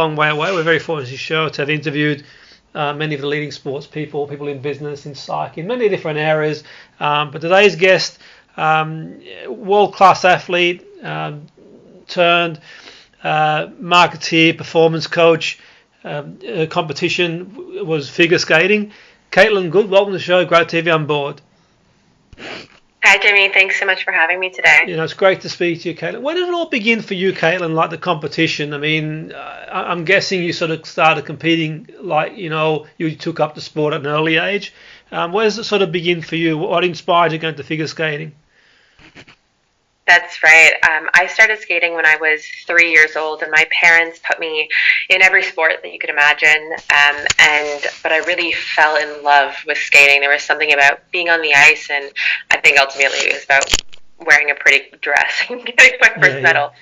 long way away. We're very fortunate as a show to have interviewed many of the leading sports people, people in business, in psych, in many different areas. But today's guest, world-class athlete, turned marketeer, performance coach. Competition was figure skating. Katelyn Good, welcome to the show. Great to have you on board. Hi, Jimmy. Thanks so much for having me today. It's great to speak to you, Katelyn. When did it all begin for you, Katelyn, like the competition? I mean, I'm guessing you sort of started competing, like, you took up the sport at an early age. Where does it sort of begin for you? What inspired you going to figure skating? That's right. I started skating when I was 3 years old, and my parents put me in every sport that you could imagine. But I really fell in love with skating. There was something about being on the ice, and I think ultimately it was about wearing a pretty dress and getting my first medal.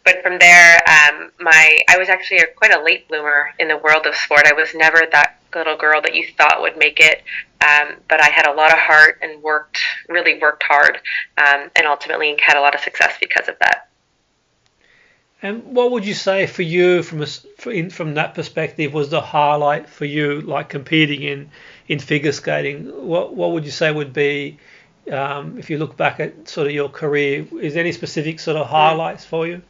But from there, I was actually quite a late bloomer in the world of sport. I was never that little girl that you thought would make it, but I had a lot of heart and really worked hard, and ultimately had a lot of success because of that. And what would you say for you, from that perspective, was the highlight for you, like competing in figure skating? What would you say would be, if you look back at sort of your career, is there any specific sort of highlights for you?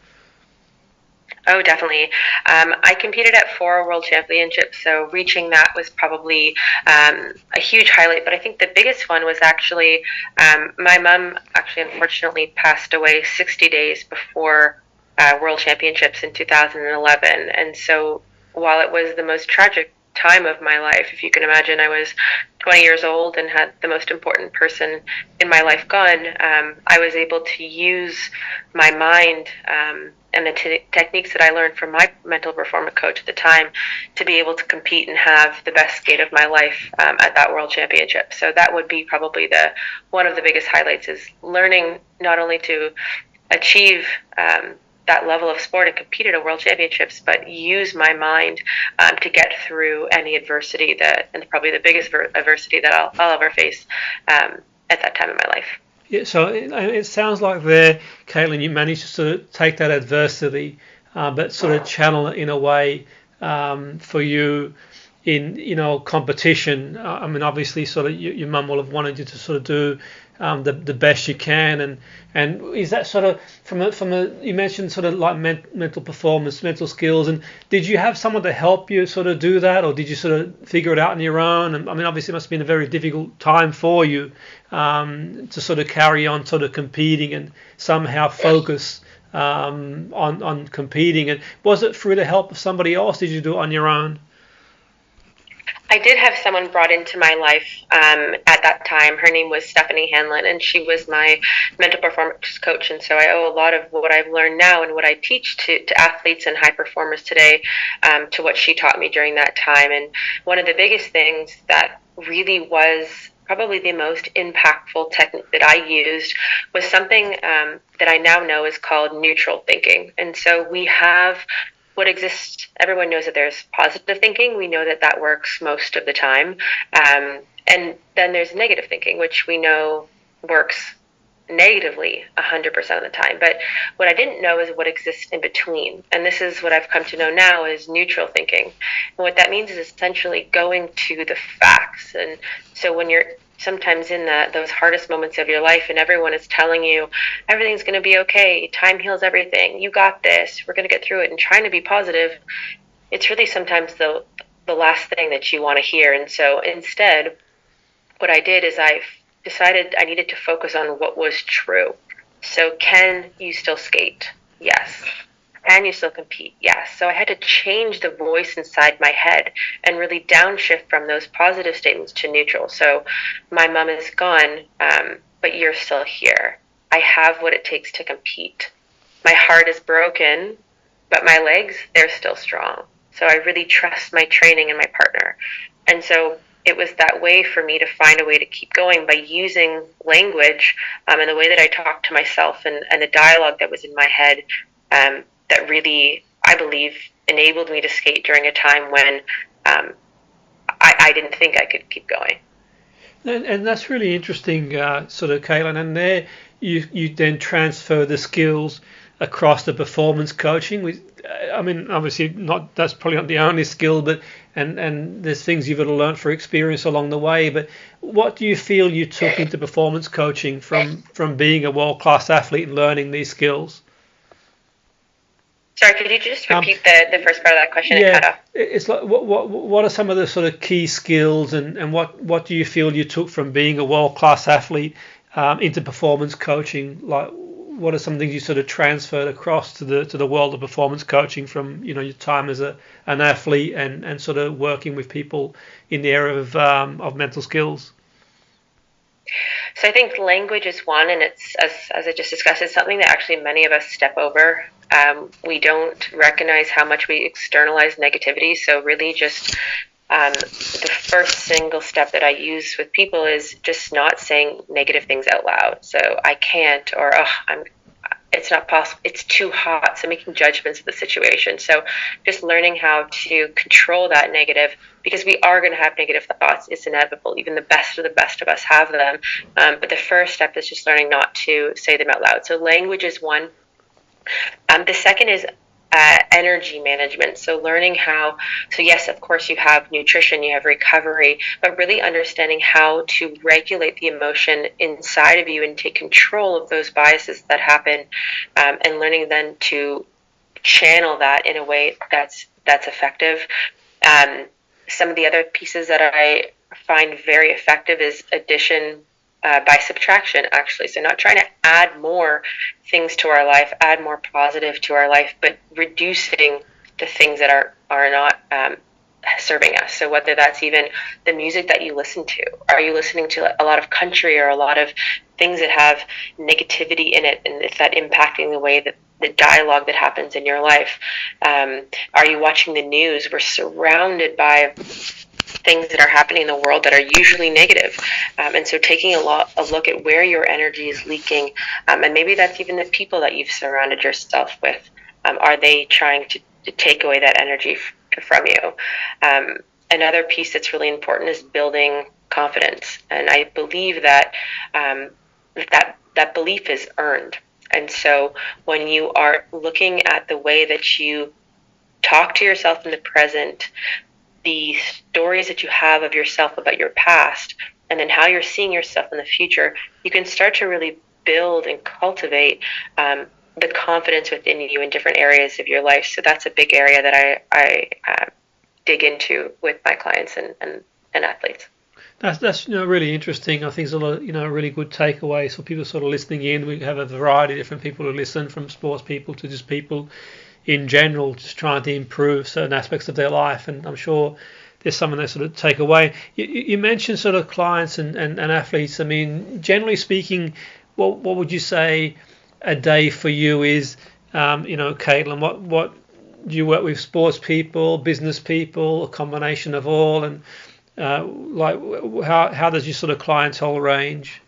Oh, definitely. I competed at 4 world championships, so reaching that was probably a huge highlight. But I think the biggest one was actually my mom unfortunately passed away 60 days before world championships in 2011. And so while it was the most tragic time of my life, if you can imagine, I was 20 years old and had the most important person in my life gone, I was able to use my mind and the techniques that I learned from my mental performance coach at the time to be able to compete and have the best skate of my life at that world championship. So that would be probably one of the biggest highlights, is learning not only to achieve that level of sport and compete at a world championships, but use my mind to get through any adversity and probably the biggest adversity that I'll ever face at that time in my life. Yeah, so it sounds like there, Katelyn, you managed to sort of take that adversity, but sort of channel it in a way for you in competition. I mean, obviously, sort of your mum will have wanted you to sort of do the best you can, and is that sort of from a you mentioned sort of like mental performance, mental skills, and did you have someone to help you sort of do that, or did you sort of figure it out on your own? And I mean, obviously, it must have been a very difficult time for you to sort of carry on sort of competing and somehow focus on competing. And was it through the help of somebody else? Did you do it on your own? I did have someone brought into my life at that time. Her name was Stephanie Hanlon, and she was my mental performance coach. And so I owe a lot of what I've learned now and what I teach to athletes and high performers today to what she taught me during that time. And one of the biggest things that really was probably the most impactful technique that I used was something that I now know is called neutral thinking. And so we have what exists. Everyone knows that there's positive thinking. We know that works most of the time. And then there's negative thinking, which we know works negatively 100% of the time. But what I didn't know is what exists in between. And this is what I've come to know now is neutral thinking. And what that means is essentially going to the facts. And so when you're sometimes in those hardest moments of your life and everyone is telling you everything's going to be okay, time heals everything, you got this, we're going to get through it, and trying to be positive, it's really sometimes the last thing that you want to hear. And so instead, what I did is I decided I needed to focus on what was true. So can you still skate? Yes. Can you still compete? Yes. So I had to change the voice inside my head and really downshift from those positive statements to neutral. So my mom is gone, but you're still here. I have what it takes to compete. My heart is broken, but my legs, they're still strong. So I really trust my training and my partner. And so it was that way for me to find a way to keep going by using language and the way that I talked to myself and the dialogue that was in my head that really, I believe, enabled me to skate during a time when I didn't think I could keep going. And that's really interesting, sort of, Katelyn. And there you then transfer the skills across the performance coaching? I mean, obviously that's probably not the only skill, but and there's things you've got to learn through experience along the way. But what do you feel you took into performance coaching from being a world-class athlete and learning these skills? Sorry, could you just repeat the first part of that question? It cut off. It's like what are some of the sort of key skills, and what do you feel you took from being a world-class athlete into performance coaching? Like, what are some things you sort of transferred across to the world of performance coaching from your time as an athlete and sort of working with people in the area of mental skills? So I think language is one, and it's, as I just discussed, it's something that actually many of us step over. We don't recognize how much we externalize negativity. So really just the first single step that I use with people is just not saying negative things out loud. So I can't, or it's not possible, it's too hot. So making judgments of the situation. So just learning how to control that negative, because we are going to have negative thoughts. It's inevitable. Even the best of us have them. But the first step is just learning not to say them out loud. So language is one. The second is energy management. So learning how, so yes, of course you have nutrition, you have recovery, but really understanding how to regulate the emotion inside of you and take control of those biases that happen, and learning then to channel that in a way that's effective. Some of the other pieces that I find very effective is addition by subtraction, actually. So not trying to add more things to our life, add more positive to our life, but reducing the things that are not serving us. So whether that's even the music that you listen to, are you listening to a lot of country or a lot of things that have negativity in it, and is that impacting the way that the dialogue that happens in your life? Are you watching the news? We're surrounded by things that are happening in the world that are usually negative. And so taking a look at where your energy is leaking, and maybe that's even the people that you've surrounded yourself with. Are they trying to take away that energy from you? Another piece that's really important is building confidence. And I believe that that belief is earned. And so when you are looking at the way that you talk to yourself in the present, the stories that you have of yourself about your past, and then how you're seeing yourself in the future, you can start to really build and cultivate the confidence within you in different areas of your life. So that's a big area that I dig into with my clients and athletes. That's really interesting. I think it's a lot of, really good takeaways for people sort of listening in. We have a variety of different people who listen, from sports people to just people in general, just trying to improve certain aspects of their life, and I'm sure there's something they sort of take away. You mentioned sort of clients and athletes. I mean, generally speaking, what would you say a day for you is? Katelyn, what do you work with? Sports people, business people, a combination of all, and how does your sort of clientele range?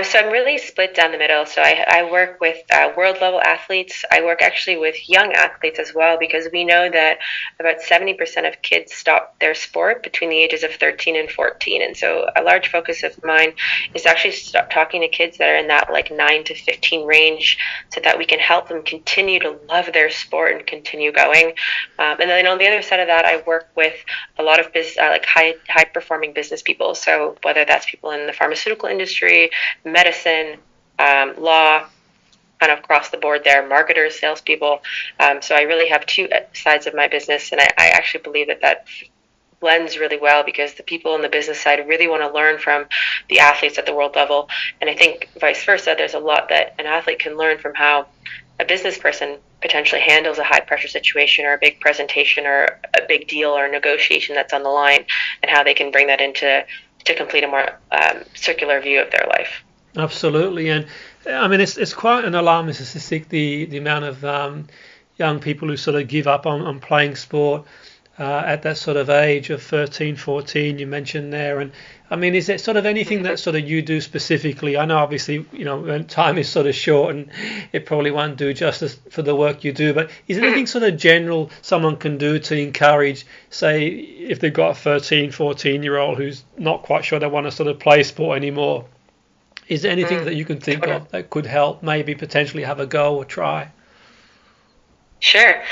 So I'm really split down the middle. So I work with world level athletes. I work actually with young athletes as well, because we know that about 70% of kids stop their sport between the ages of 13 and 14. And so a large focus of mine is actually stop talking to kids that are in that like 9 to 15 range, so that we can help them continue to love their sport and continue going. And then on the other side of that, I work with a lot of high performing business people. So whether that's people in the pharmaceutical industry, medicine, law, kind of across the board there, marketers, salespeople. So I really have two sides of my business, and I actually believe that blends really well, because the people on the business side really want to learn from the athletes at the world level. And I think vice versa, there's a lot that an athlete can learn from how a business person potentially handles a high pressure situation or a big presentation or a big deal or negotiation that's on the line, and how they can bring that into to complete a more circular view of their life. Absolutely. And I mean, it's quite an alarming statistic, the amount of young people who sort of give up on playing sport at that sort of age of 13, 14 you mentioned there. And I mean, is there sort of anything that sort of you do specifically? I know obviously, when time is sort of short and it probably won't do justice for the work you do, but is there anything sort of general someone can do to encourage, say, if they've got a 13, 14-year-old who's not quite sure they want to sort of play sport anymore? Is there anything that you can think of that could help maybe potentially have a go or try? Sure.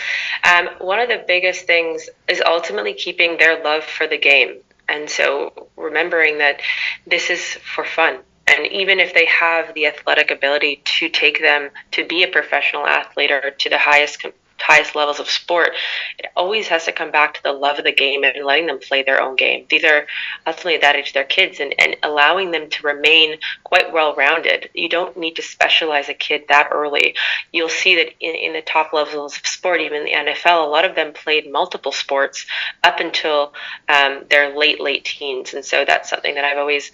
One of the biggest things is ultimately keeping their love for the game. And so remembering that this is for fun. And even if they have the athletic ability to take them to be a professional athlete or to the highest levels of sport, it always has to come back to the love of the game and letting them play their own game. These are ultimately at that age they're kids, and allowing them to remain quite well rounded. You don't need to specialize a kid that early. You'll see that in the top levels of sport, even the NFL, a lot of them played multiple sports up until their late teens. And so that's something that I've always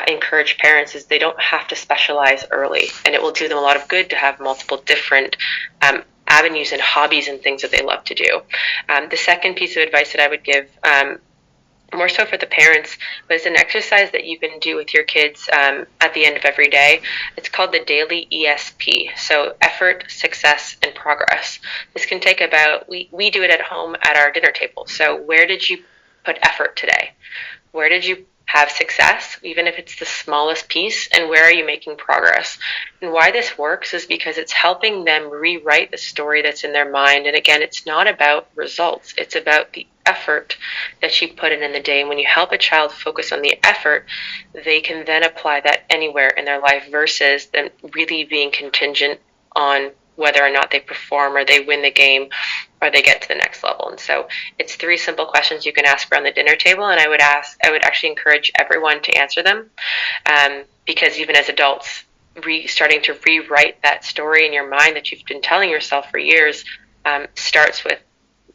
encouraged parents is they don't have to specialize early, and it will do them a lot of good to have multiple different avenues and hobbies and things that they love to do. The second piece of advice that I would give, more so for the parents, was an exercise that you can do with your kids at the end of every day. It's called the daily ESP, so effort, success, and progress. This can take we do it at home at our dinner table. So where did you put effort today? Where did you have success, even if it's the smallest piece, and where are you making progress? And why this works is because it's helping them rewrite the story that's in their mind. And again, it's not about results. It's about the effort that you put in the day. And when you help a child focus on the effort, they can then apply that anywhere in their life versus them really being contingent on whether or not they perform or they win the game or they get to the next level. And so it's 3 simple questions you can ask around the dinner table, and I would actually encourage everyone to answer them, because even as adults, starting to rewrite that story in your mind that you've been telling yourself for years starts with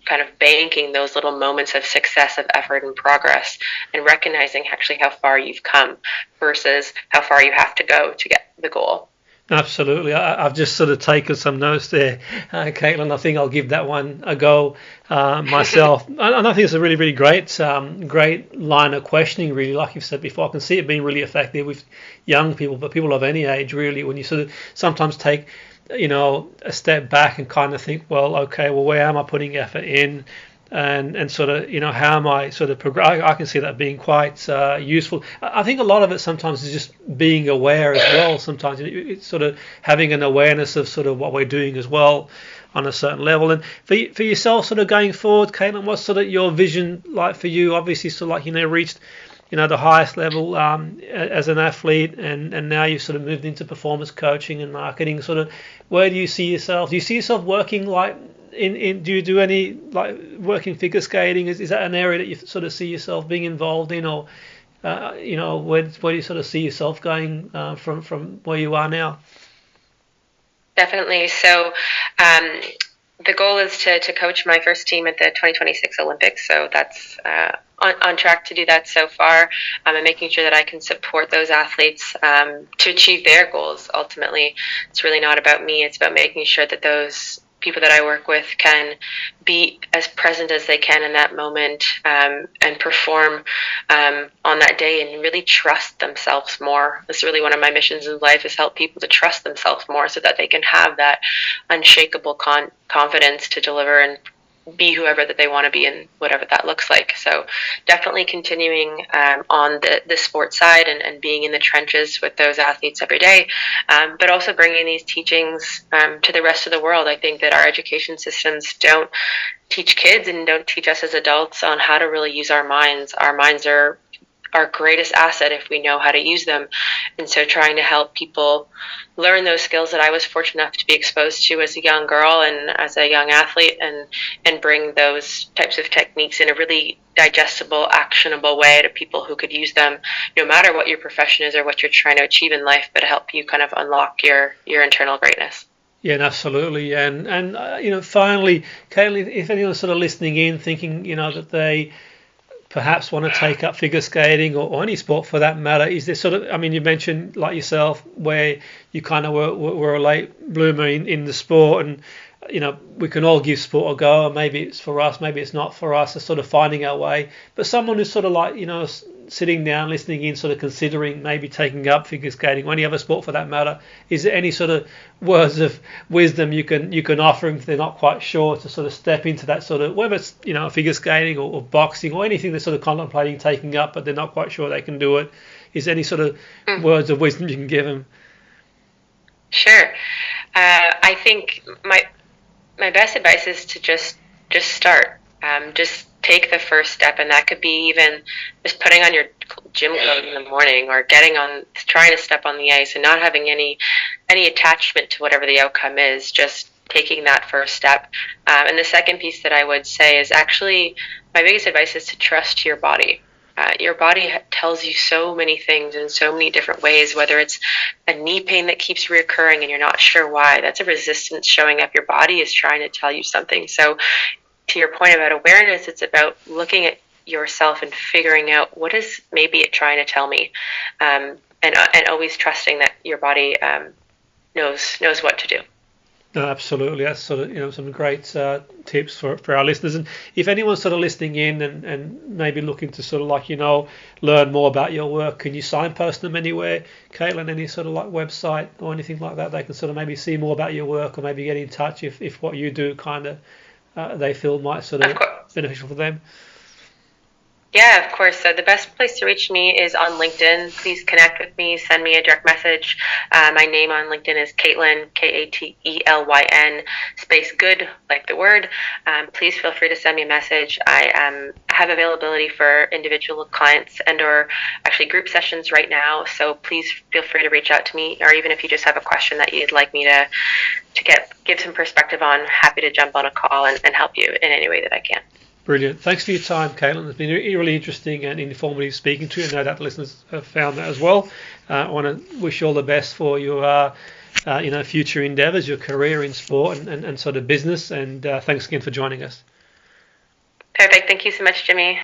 kind of banking those little moments of success, of effort and progress, and recognizing actually how far you've come versus how far you have to go to get the goal. Absolutely. I've just sort of taken some notes there, Katelyn. I think I'll give that one a go myself. And I think it's a really, really great line of questioning, really. Like you've said before, I can see it being really effective with young people, but people of any age, really, when you sort of sometimes take, a step back and kind of think, well, okay, well, where am I putting effort in? And sort of, how am I sort of progress? I can see that being quite useful. I think a lot of it sometimes is just being aware as well. Sometimes it's sort of having an awareness of sort of what we're doing as well on a certain level. And for yourself, sort of going forward, Katelyn, what's sort of your vision like for you? Obviously, sort of like, reached, the highest level as an athlete, and now you've sort of moved into performance coaching and marketing. Sort of, where do you see yourself? Do you see yourself working like? Do you do any like working figure skating? Is that an area that you sort of see yourself being involved in, or where do you sort of see yourself going from where you are now? Definitely. So the goal is to coach my first team at the 2026 Olympics. So that's on track to do that so far, and making sure that I can support those athletes to achieve their goals. Ultimately, it's really not about me. It's about making sure that those people that I work with can be as present as they can in that moment and perform on that day and really trust themselves more. That's really one of my missions in life, is help people to trust themselves more so that they can have that unshakable confidence to deliver and be whoever that they want to be and whatever that looks like. So definitely continuing on the sports side and being in the trenches with those athletes every day, but also bringing these teachings to the rest of the world. I think that our education systems don't teach kids and don't teach us as adults on how to really use our minds. Our minds are our greatest asset if we know how to use them. And so trying to help people learn those skills that I was fortunate enough to be exposed to as a young girl and as a young athlete, and bring those types of techniques in a really digestible, actionable way to people who could use them no matter what your profession is or what you're trying to achieve in life, but help you kind of unlock your internal greatness. Yeah, absolutely. And finally, Katelyn, if anyone's sort of listening in thinking, that they perhaps want to take up figure skating or any sport for that matter, is there sort of, you mentioned like yourself where you kind of were a late bloomer in the sport, and we can all give sport a go, and maybe it's for us, maybe it's not for us, it's sort of finding our way. But someone who's sort of like, sitting down, listening in, sort of considering maybe taking up figure skating or any other sport for that matter, is there any sort of words of wisdom you can offer them if they're not quite sure to sort of step into that sort of, whether it's figure skating or boxing or anything they're sort of contemplating taking up but they're not quite sure they can do it? is there any sort of words of wisdom you can give them? Sure. I think my best advice is to just start. Just take the first step, and that could be even just putting on your gym clothes in the morning, or trying to step on the ice and not having any attachment to whatever the outcome is. Just taking that first step. And the second piece that I would say is actually my biggest advice is to trust your body. Your body tells you so many things in so many different ways, whether it's a knee pain that keeps reoccurring and you're not sure why. That's a resistance showing up. Your body is trying to tell you something. So to your point about awareness, it's about looking at yourself and figuring out what is maybe it trying to tell me, and always trusting that your body knows what to do. No, absolutely. That's sort of some great tips for our listeners. And if anyone's sort of listening in and maybe looking to sort of learn more about your work, can you signpost them anywhere, Katelyn? Any sort of website or anything like that they can sort of maybe see more about your work, or maybe get in touch if what you do kind of they feel might sort of beneficial for them? Yeah, of course. So the best place to reach me is on LinkedIn. Please connect with me. Send me a direct message. My name on LinkedIn is Katelyn, Katelyn, space good, like the word. Please feel free to send me a message. I have availability for individual clients or actually group sessions right now. So please feel free to reach out to me, or even if you just have a question that you'd like me to give some perspective on, happy to jump on a call and help you in any way that I can. Brilliant. Thanks for your time, Katelyn. It's been really interesting and informative speaking to you. I know that the listeners have found that as well. I want to wish you all the best for your future endeavours, your career in sport and sort of business. And thanks again for joining us. Perfect. Thank you so much, Jimmy.